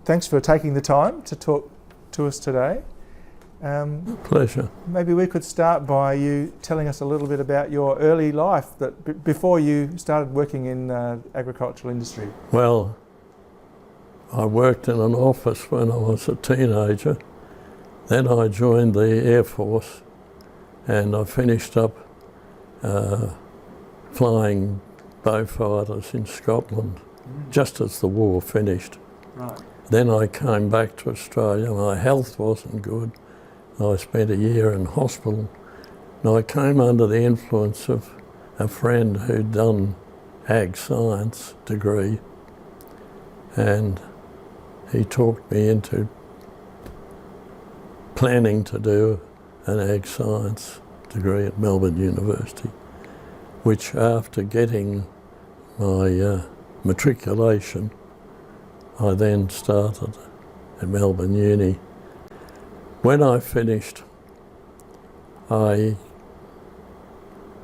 thanks for taking the time to talk to us today. Pleasure. Maybe we could start by you telling us a little bit about your early life, that before you started working in agricultural industry. Well, I worked in an office when I was a teenager. Then I joined the Air Force and I finished up flying Beaufighters in Scotland just as the war finished. Right. Then I came back to Australia. My health wasn't good. I spent a year in hospital. And I came under the influence of a friend who'd done ag science degree, and he talked me into planning to do an ag science degree at Melbourne University, which after getting my matriculation, I then started at Melbourne Uni. When I finished, I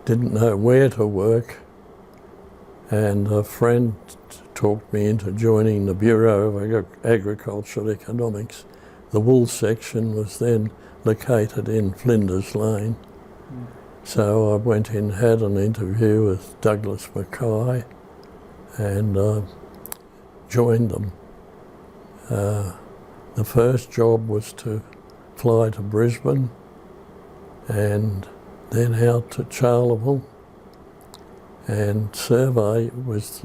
didn't know where to work, and a friend talked me into joining the Bureau of Agricultural Economics. The wool section was then located in Flinders Lane. So I went in, had an interview with Douglas Mackay, and joined them. The first job was to fly to Brisbane and then out to Charleville, and survey was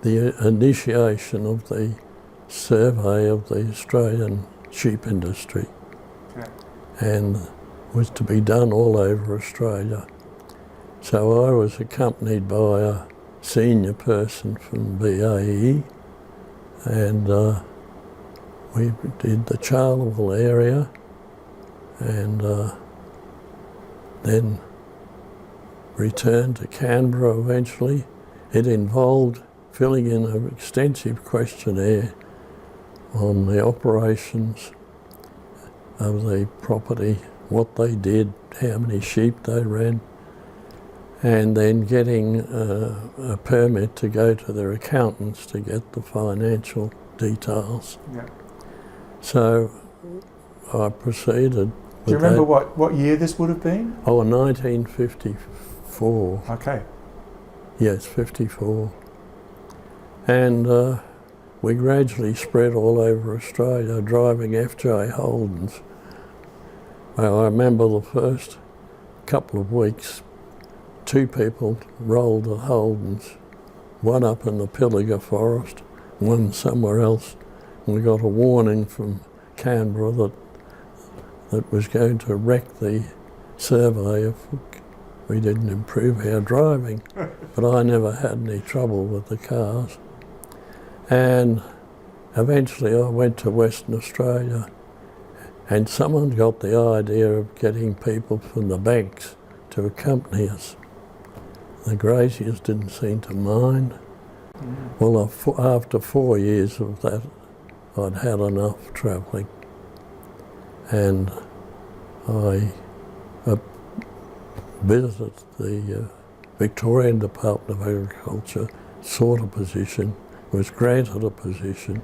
the initiation of the survey of the Australian sheep industry. Okay. And was to be done all over Australia. So I was accompanied by a senior person from BAE, and we did the Charleville area, and then returned to Canberra eventually. It involved filling in an extensive questionnaire on the operations of the property, what they did, how many sheep they ran, and then getting a permit to go to their accountants to get the financial details. Yeah. So I proceeded. Do you remember what year this would have been? Oh, 1954. Okay. Yes, 54. And we gradually spread all over Australia, driving FJ Holdens. Well, I remember the first couple of weeks, 2 people rolled the Holdens, one up in the Pilliga forest, one somewhere else, and we got a warning from Canberra that was going to wreck the survey if we didn't improve our driving. But I never had any trouble with the cars. And eventually I went to Western Australia, and someone got the idea of getting people from the banks to accompany us. The graziers didn't seem to mind. Well, after 4 years of that, I'd had enough travelling, and I visited the Victorian Dept of Agriculture, sought a position, was granted a position.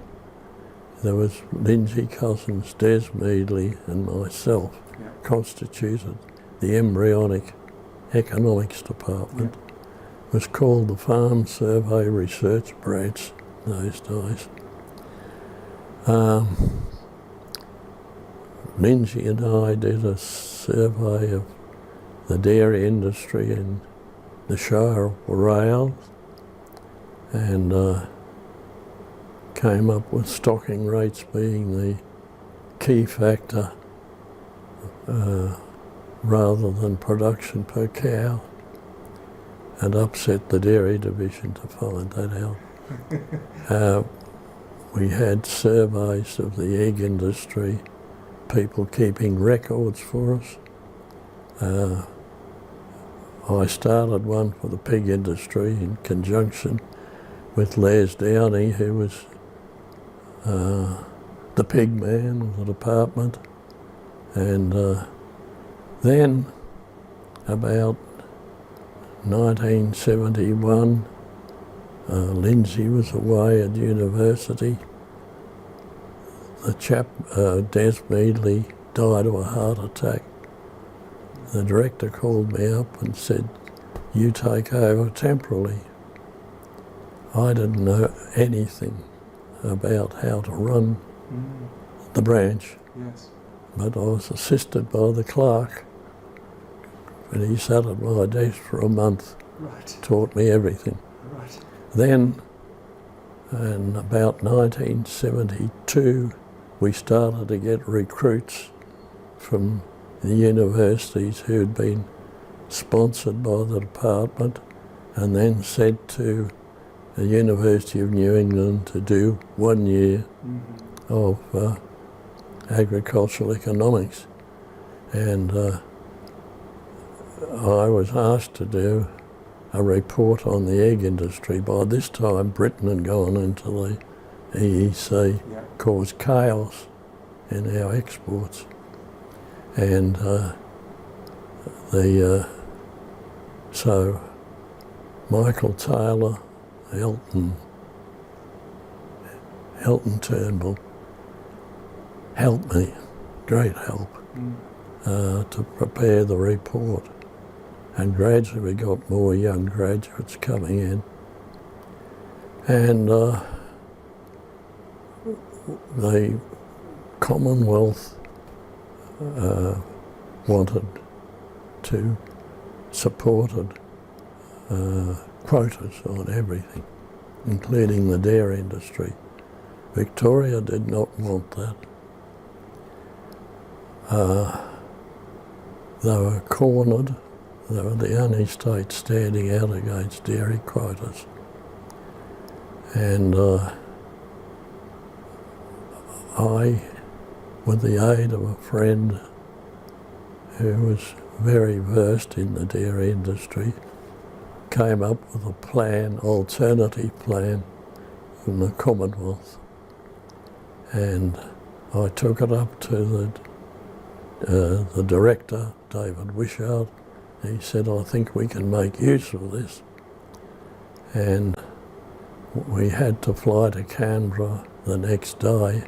There was Lindsay Cousins, Des Meadley and myself constituted the embryonic economics department. It was called the Farm Survey Research Branch in those days. Lindsay and I did a survey of the dairy industry in the Shire of Wales, and came up with stocking rates being the key factor rather than production per cow, and upset the dairy division to find that out. We had surveys of the egg industry, people keeping records for us. I started one for the pig industry in conjunction with Les Downey, who was the pig man of the department. And then about 1971, Lindsay was away at university. the chap, Des Meadley, died of a heart attack. The director called me up and said, "You take over temporarily." I didn't know anything about how to run the branch, Yes. but I was assisted by the clerk, and he sat at my desk for a month, Right. taught me everything. Right. Then, in about 1972, we started to get recruits from the universities who'd been sponsored by the department and then sent to the University of New England to do 1 year of agricultural economics. And I was asked to do a report on the egg industry. By this time, Britain had gone into the EEC, caused chaos in our exports. And so Michael Taylor, Elton Turnbull helped me, great help, to prepare the report. And gradually we got more young graduates coming in. And the Commonwealth wanted to supported quotas on everything, including the dairy industry. Victoria did not want that. They were cornered. They were the only state standing out against dairy quotas. And I, with the aid of a friend who was very versed in the dairy industry, came up with a plan, alternative plan from the Commonwealth. And I took it up to the director, David Wishart. He said, "I think we can make use of this." And we had to fly to Canberra the next day.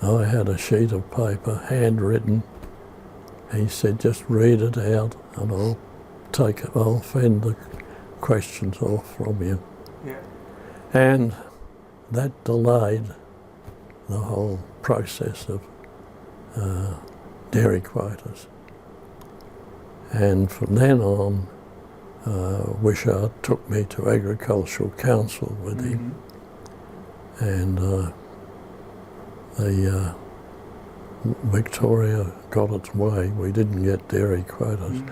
I had a sheet of paper, handwritten. He said, "Just read it out and I'll fend the questions off from you." Yeah. And that delayed the whole process of dairy quotas. And from then on, Wishart took me to Agricultural Council with him. And Victoria got its way. We didn't get dairy quotas.